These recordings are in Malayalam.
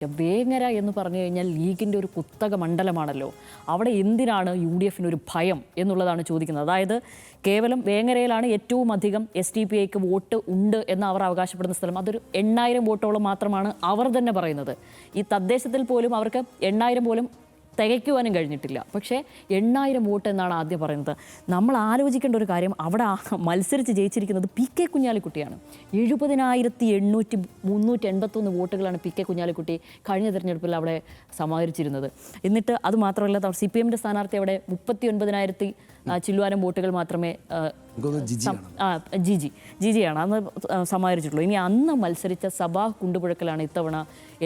വേങ്ങര എന്ന് പറഞ്ഞു കഴിഞ്ഞാൽ ലീഗിൻ്റെ ഒരു കുത്തക മണ്ഡലമാണല്ലോ. അവിടെ എന്തിനാണ് UDF ഒരു ഭയം എന്നുള്ളതാണ് ചോദിക്കുന്നത്. അതായത് കേവലം വേങ്ങരയിലാണ് ഏറ്റവും അധികം SDPIക്ക് വോട്ട് ഉണ്ട് എന്ന് അവർ അവകാശപ്പെടുന്ന സ്ഥലം. അതൊരു 8000 വോട്ടോളം മാത്രമാണ് അവർ തന്നെ പറയുന്നത്. ഈ തദ്ദേശത്തിൽ പോലും അവർക്ക് 8000 പോലും തികയ്ക്കുവാനും കഴിഞ്ഞിട്ടില്ല. പക്ഷേ 8000 വോട്ട് എന്നാണ് ആദ്യം പറയുന്നത്. നമ്മൾ ആലോചിക്കേണ്ട ഒരു കാര്യം, അവിടെ മത്സരിച്ച് ജയിച്ചിരിക്കുന്നത് PK കുഞ്ഞാലിക്കുട്ടിയാണ്. 70,381 വോട്ടുകളാണ് PK കുഞ്ഞാലിക്കുട്ടി കഴിഞ്ഞ തെരഞ്ഞെടുപ്പിൽ അവിടെ സമാഹരിച്ചിരുന്നത്. എന്നിട്ട് അത് മാത്രമല്ല, CPMൻ്റെ സ്ഥാനാർത്ഥി അവിടെ 39,000 ചില്ലുവാനം വോട്ടുകൾ മാത്രമേ ജിജിയാണ് അന്ന് സമാഹരിച്ചിട്ടുള്ളൂ. ഇനി അന്ന് മത്സരിച്ച സബാഹ് കുണ്ടുപുഴക്കലാണ് ഇത്തവണ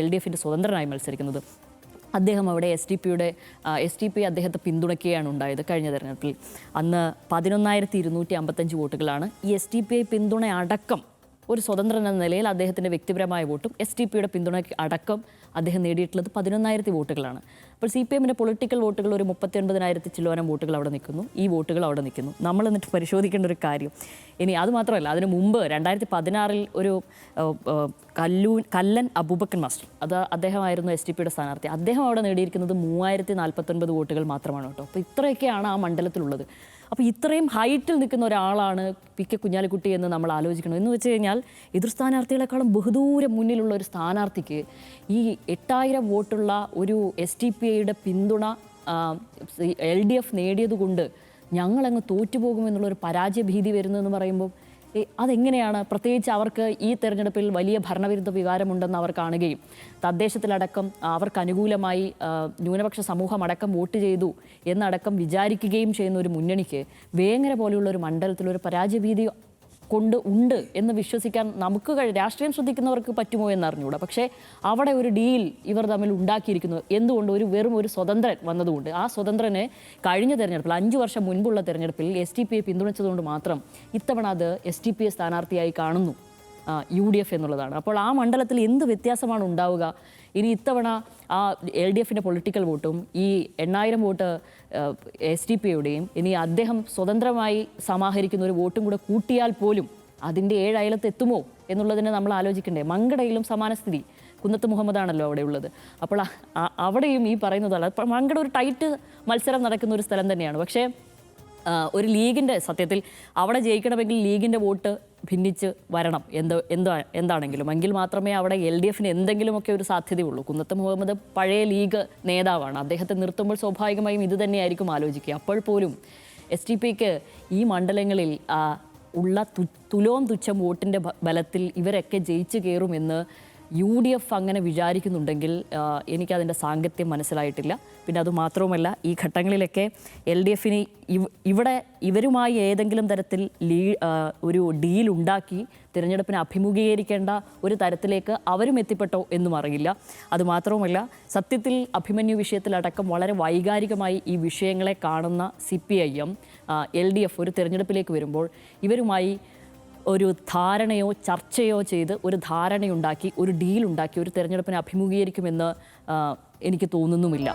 LDFൻ്റെ സ്വതന്ത്രനായി മത്സരിക്കുന്നത്. അദ്ദേഹം അവിടെ SDPI അദ്ദേഹത്തെ പിന്തുണയ്ക്കുകയാണ് ഉണ്ടായത്. കഴിഞ്ഞ തെരഞ്ഞെടുപ്പിൽ അന്ന് 11,255 വോട്ടുകളാണ്. ഈ SDPI പിന്തുണ അടക്കം ഒരു സ്വതന്ത്രൻ എന്ന നിലയിൽ അദ്ദേഹത്തിൻ്റെ വ്യക്തിപരമായ വോട്ടും SDPIയുടെ പിന്തുണ അടക്കം അദ്ദേഹം നേടിയിട്ടുള്ളത് 11,000 വോട്ടുകളാണ്. അപ്പോൾ CPMൻ്റെ പൊളിറ്റിക്കൽ വോട്ടുകൾ ഒരു 39,000 ചില്ലുവാനം വോട്ടുകൾ അവിടെ നിൽക്കുന്നു. ഈ വോട്ടുകൾ അവിടെ നിൽക്കുന്നു. നമ്മൾ എന്നിട്ട് പരിശോധിക്കേണ്ട ഒരു കാര്യം, ഇനി അത് മാത്രമല്ല, അതിന് മുമ്പ് 2016 ഒരു കല്ലൻ അബൂബക്കർ മാസ്റ്റർ, അദ്ദേഹമായിരുന്നു SDPIയുടെ സ്ഥാനാർത്ഥി. അദ്ദേഹം അവിടെ നേടിയിരിക്കുന്നത് 3,049 വോട്ടുകൾ മാത്രമാണ് കേട്ടോ. അപ്പോൾ ഇത്രയൊക്കെയാണ് ആ മണ്ഡലത്തിലുള്ളത്. അപ്പോൾ ഇത്രയും ഹൈറ്റിൽ നിൽക്കുന്ന ഒരാളാണ് PK കുഞ്ഞാലിക്കുട്ടി എന്ന് നമ്മൾ ആലോചിക്കണം. എന്ന് വെച്ച് കഴിഞ്ഞാൽ എതിർ സ്ഥാനാർത്ഥികളെക്കാളും ബഹുദൂരം മുന്നിലുള്ള ഒരു സ്ഥാനാർത്ഥിക്ക് ഈ 8000 വോട്ടുള്ള ഒരു SDPIയുടെ പിന്തുണ LDF നേടിയതുകൊണ്ട് ഞങ്ങളങ്ങ് തോറ്റുപോകുമെന്നുള്ളൊരു പരാജയഭീതി വരുന്നതെന്ന് പറയുമ്പോൾ അതെങ്ങനെയാണ്? പ്രത്യേകിച്ച് അവർക്ക് ഈ തെരഞ്ഞെടുപ്പിൽ വലിയ ഭരണവിരുദ്ധ വികാരമുണ്ടെന്ന് അവർ കാണുകയും തദ്ദേശത്തിലടക്കം അവർക്ക് അനുകൂലമായി ന്യൂനപക്ഷ സമൂഹം അടക്കം വോട്ട് ചെയ്തു എന്നടക്കം വിചാരിക്കുകയും ചെയ്യുന്ന ഒരു മുന്നണിക്ക് വേങ്ങര പോലെയുള്ള ഒരു മണ്ഡലത്തിൽ ഒരു പരാജയഭീതി ഉണ്ട് എന്ന് വിശ്വസിക്കാൻ നമുക്ക് രാഷ്ട്രീയം ശ്രദ്ധിക്കുന്നവർക്ക് പറ്റുമോ എന്നറിഞ്ഞൂടാ. പക്ഷേ അവിടെ ഒരു ഡീൽ ഇവർ തമ്മിൽ ഉണ്ടാക്കിയിരിക്കുന്നു. എന്തുകൊണ്ട്? വെറും ഒരു സ്വതന്ത്രൻ വന്നതുകൊണ്ട്. ആ സ്വതന്ത്രനെ കഴിഞ്ഞ തെരഞ്ഞെടുപ്പിൽ 5 വർഷം മുൻപുള്ള തെരഞ്ഞെടുപ്പിൽ SDPI പിന്തുണച്ചതുകൊണ്ട് മാത്രം ഇത്തവണ അത് SDPI സ്ഥാനാർത്ഥിയായി കാണുന്നു UDF എന്നുള്ളതാണ്. അപ്പോൾ ആ മണ്ഡലത്തിൽ എന്ത് വ്യത്യാസമാണ് ഉണ്ടാവുക? ഇനി ഇത്തവണ ആ LDFൻ്റെ പൊളിറ്റിക്കൽ വോട്ടും ഈ 8000 വോട്ട് SDPIയുടെയും ഇനി അദ്ദേഹം സ്വതന്ത്രമായി സമാഹരിക്കുന്ന ഒരു വോട്ടും കൂടെ കൂട്ടിയാൽ പോലും അതിൻ്റെ 7 അയലത്ത് എത്തുമോ എന്നുള്ളതിനെ നമ്മൾ ആലോചിക്കണ്ടേ. മങ്കടയിലും സമാന സ്ഥിതി. കുന്നത്ത് മുഹമ്മദാണല്ലോ അവിടെ ഉള്ളത്. അപ്പോൾ അവിടെയും ഈ പറയുന്നതല്ല. അപ്പോൾ മങ്കട ഒരു ടൈറ്റ് മത്സരം നടക്കുന്ന ഒരു സ്ഥലം തന്നെയാണ്. പക്ഷേ ഒരു ലീഗിൻ്റെ, സത്യത്തിൽ അവിടെ ജയിക്കണമെങ്കിൽ ലീഗിൻ്റെ വോട്ട് ഭിന്നിച്ച് വരണം എന്താണെങ്കിലും, എങ്കിൽ മാത്രമേ അവിടെ LDFന് എന്തെങ്കിലുമൊക്കെ ഒരു സാധ്യതയുള്ളൂ. കുന്നത്ത് മുഹമ്മദ് പഴയ ലീഗ് നേതാവാണ്. അദ്ദേഹത്തെ നിർത്തുമ്പോൾ സ്വാഭാവികമായും ഇത് തന്നെയായിരിക്കും ആലോചിക്കുക. അപ്പോൾ പോലും SDPIക്ക് ഈ മണ്ഡലങ്ങളിൽ ഉള്ള തുലോം തുച്ഛം വോട്ടിൻ്റെ ബലത്തിൽ ഇവരൊക്കെ ജയിച്ചു കയറുമെന്ന് UDF അങ്ങനെ വിചാരിക്കുന്നുണ്ടെങ്കിൽ എനിക്കതിൻ്റെ സാങ്കത്യം മനസ്സിലായിട്ടില്ല. പിന്നെ അതുമാത്രവുമല്ല, ഈ ഘട്ടങ്ങളിലൊക്കെ LDFന് ഇവരുമായി ഏതെങ്കിലും തരത്തിൽ ഒരു ഡീൽ ഉണ്ടാക്കി തിരഞ്ഞെടുപ്പിനെ അഭിമുഖീകരിക്കേണ്ട ഒരു തരത്തിലേക്ക് അവരും എത്തിപ്പെട്ടോ എന്നും അറിയില്ല. അതുമാത്രവുമല്ല, സത്യത്തിൽ അഭിമന്യു വിഷയത്തിലടക്കം വളരെ വൈകാരികമായി ഈ വിഷയങ്ങളെ കാണുന്ന CPIM LDF ഒരു തിരഞ്ഞെടുപ്പിലേക്ക് വരുമ്പോൾ ഇവരുമായി ഒരു ധാരണയോ ചർച്ചയോ ചെയ്ത് ഒരു ധാരണയുണ്ടാക്കി ഒരു ഡീലുണ്ടാക്കി ഒരു തിരഞ്ഞെടുപ്പിനെ അഭിമുഖീകരിക്കുമെന്ന് എനിക്ക് തോന്നുന്നുമില്ല.